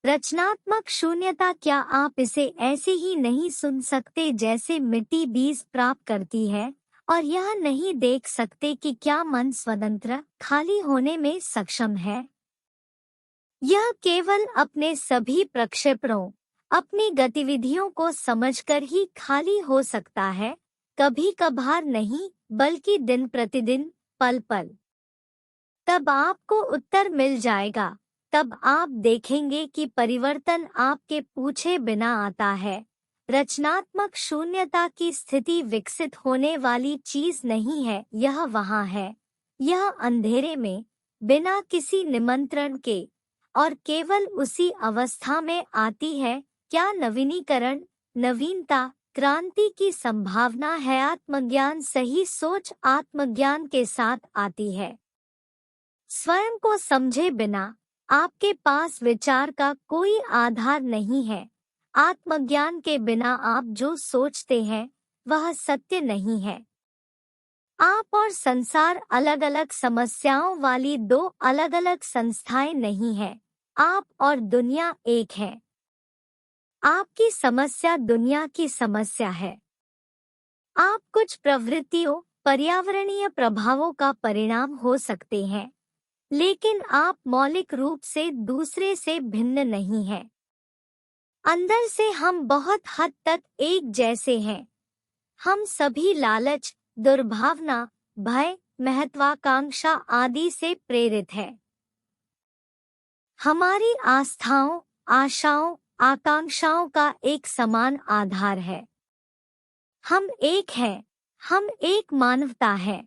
रचनात्मक शून्यता, क्या आप इसे ऐसे ही नहीं सुन सकते जैसे मिट्टी बीज प्राप्त करती है, और यह नहीं देख सकते कि क्या मन स्वतंत्र खाली होने में सक्षम है? यह केवल अपने सभी प्रक्षेपणों, अपनी गतिविधियों को समझकर ही खाली हो सकता है, कभी कभार नहीं, बल्कि दिन प्रतिदिन, पल पल। तब आपको उत्तर मिल जाएगा। तब आप देखेंगे कि परिवर्तन आपके पूछे बिना आता है। रचनात्मक शून्यता की स्थिति विकसित होने वाली चीज नहीं है, यह वहाँ है। यह अंधेरे में, बिना किसी निमंत्रण के, और केवल उसी अवस्था में आती है क्या नवीनीकरण, नवीनता, क्रांति की संभावना है। आत्मज्ञान, सही सोच आत्मज्ञान के साथ आती है। स्वयं को समझे बिना आपके पास विचार का कोई आधार नहीं है। आत्मज्ञान के बिना आप जो सोचते हैं वह सत्य नहीं है। आप और संसार अलग अलग समस्याओं वाली दो अलग अलग संस्थाएं नहीं हैं। आप और दुनिया एक है। आपकी समस्या दुनिया की समस्या है। आप कुछ प्रवृत्तियों, पर्यावरणीय प्रभावों का परिणाम हो सकते हैं, लेकिन आप मौलिक रूप से दूसरे से भिन्न नहीं हैं। अंदर से हम बहुत हद तक एक जैसे हैं। हम सभी लालच, दुर्भावना, भय, महत्वाकांक्षा आदि से प्रेरित हैं। हमारी आस्थाओं, आशाओं, आकांक्षाओं का एक समान आधार है। हम एक हैं, हम एक मानवता है।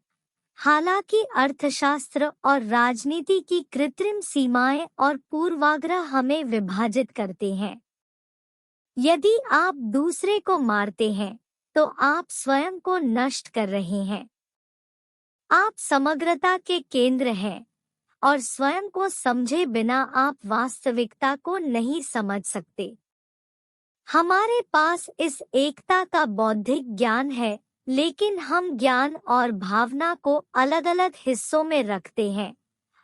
हालांकि अर्थशास्त्र और राजनीति की कृत्रिम सीमाएं और पूर्वाग्रह हमें विभाजित करते हैं। यदि आप दूसरे को मारते हैं, तो आप स्वयं को नष्ट कर रहे हैं। आप समग्रता के केंद्र हैं, और स्वयं को समझे बिना आप वास्तविकता को नहीं समझ सकते। हमारे पास इस एकता का बौद्धिक ज्ञान है, लेकिन हम ज्ञान और भावना को अलग अलग हिस्सों में रखते हैं,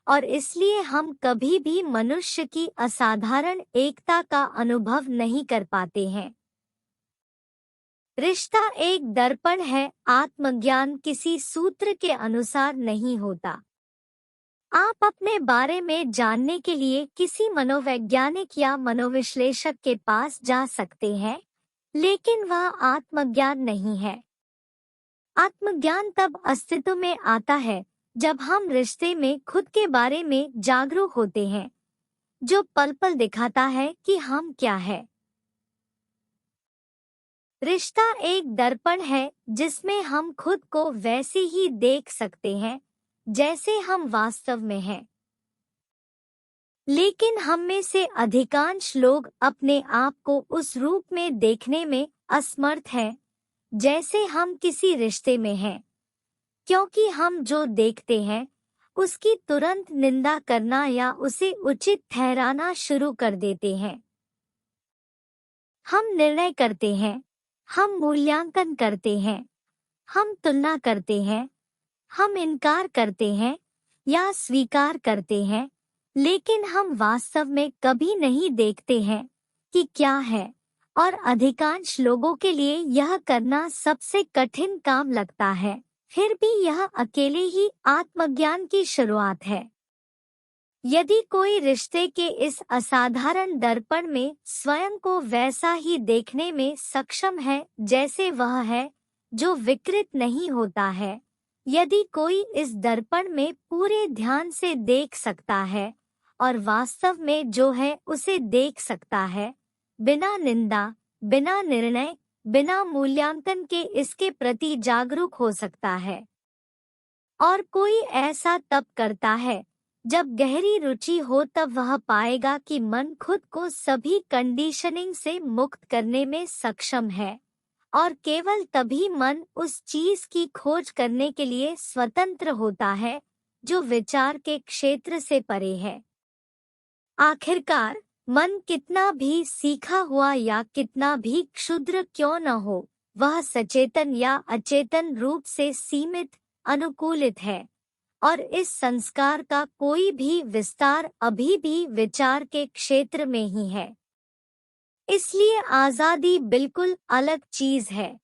और इसलिए हम कभी भी मनुष्य की असाधारण एकता का अनुभव नहीं कर पाते हैं। रिश्ता एक दर्पण है। आत्मज्ञान किसी सूत्र के अनुसार नहीं होता। आप अपने बारे में जानने के लिए किसी मनोवैज्ञानिक या मनोविश्लेषक के पास जा सकते हैं, लेकिन वह आत्मज्ञान नहीं है। आत्मज्ञान तब अस्तित्व में आता है जब हम रिश्ते में खुद के बारे में जागरूक होते हैं, जो पल पल दिखाता है कि हम क्या है। रिश्ता एक दर्पण है जिसमें हम खुद को वैसे ही देख सकते हैं जैसे हम वास्तव में हैं। लेकिन हम में से अधिकांश लोग अपने आप को उस रूप में देखने में असमर्थ हैं जैसे हम किसी रिश्ते में हैं, क्योंकि हम जो देखते हैं उसकी तुरंत निंदा करना या उसे उचित ठहराना शुरू कर देते हैं। हम निर्णय करते हैं, हम मूल्यांकन करते हैं, हम तुलना करते हैं, हम इनकार करते हैं या स्वीकार करते हैं, लेकिन हम वास्तव में कभी नहीं देखते हैं कि क्या है, और अधिकांश लोगों के लिए यह करना सबसे कठिन काम लगता है। फिर भी यह अकेले ही आत्मज्ञान की शुरुआत है। यदि कोई रिश्ते के इस असाधारण दर्पण में स्वयं को वैसा ही देखने में सक्षम है जैसे वह है, जो विकृत नहीं होता है, यदि कोई इस दर्पण में पूरे ध्यान से देख सकता है और वास्तव में जो है उसे देख सकता है, बिना निंदा, बिना निर्णय, बिना मूल्यांकन के इसके प्रति जागरूक हो सकता है। और कोई ऐसा तब करता है जब गहरी रुचि हो। तब वह पाएगा कि मन खुद को सभी कंडीशनिंग से मुक्त करने में सक्षम है, और केवल तभी मन उस चीज की खोज करने के लिए स्वतंत्र होता है जो विचार के क्षेत्र से परे है। आखिरकार मन कितना भी सीखा हुआ या कितना भी क्षुद्र क्यों न हो, वह सचेतन या अचेतन रूप से सीमित, अनुकूलित है, और इस संस्कार का कोई भी विस्तार अभी भी विचार के क्षेत्र में ही है। इसलिए आजादी बिल्कुल अलग चीज है।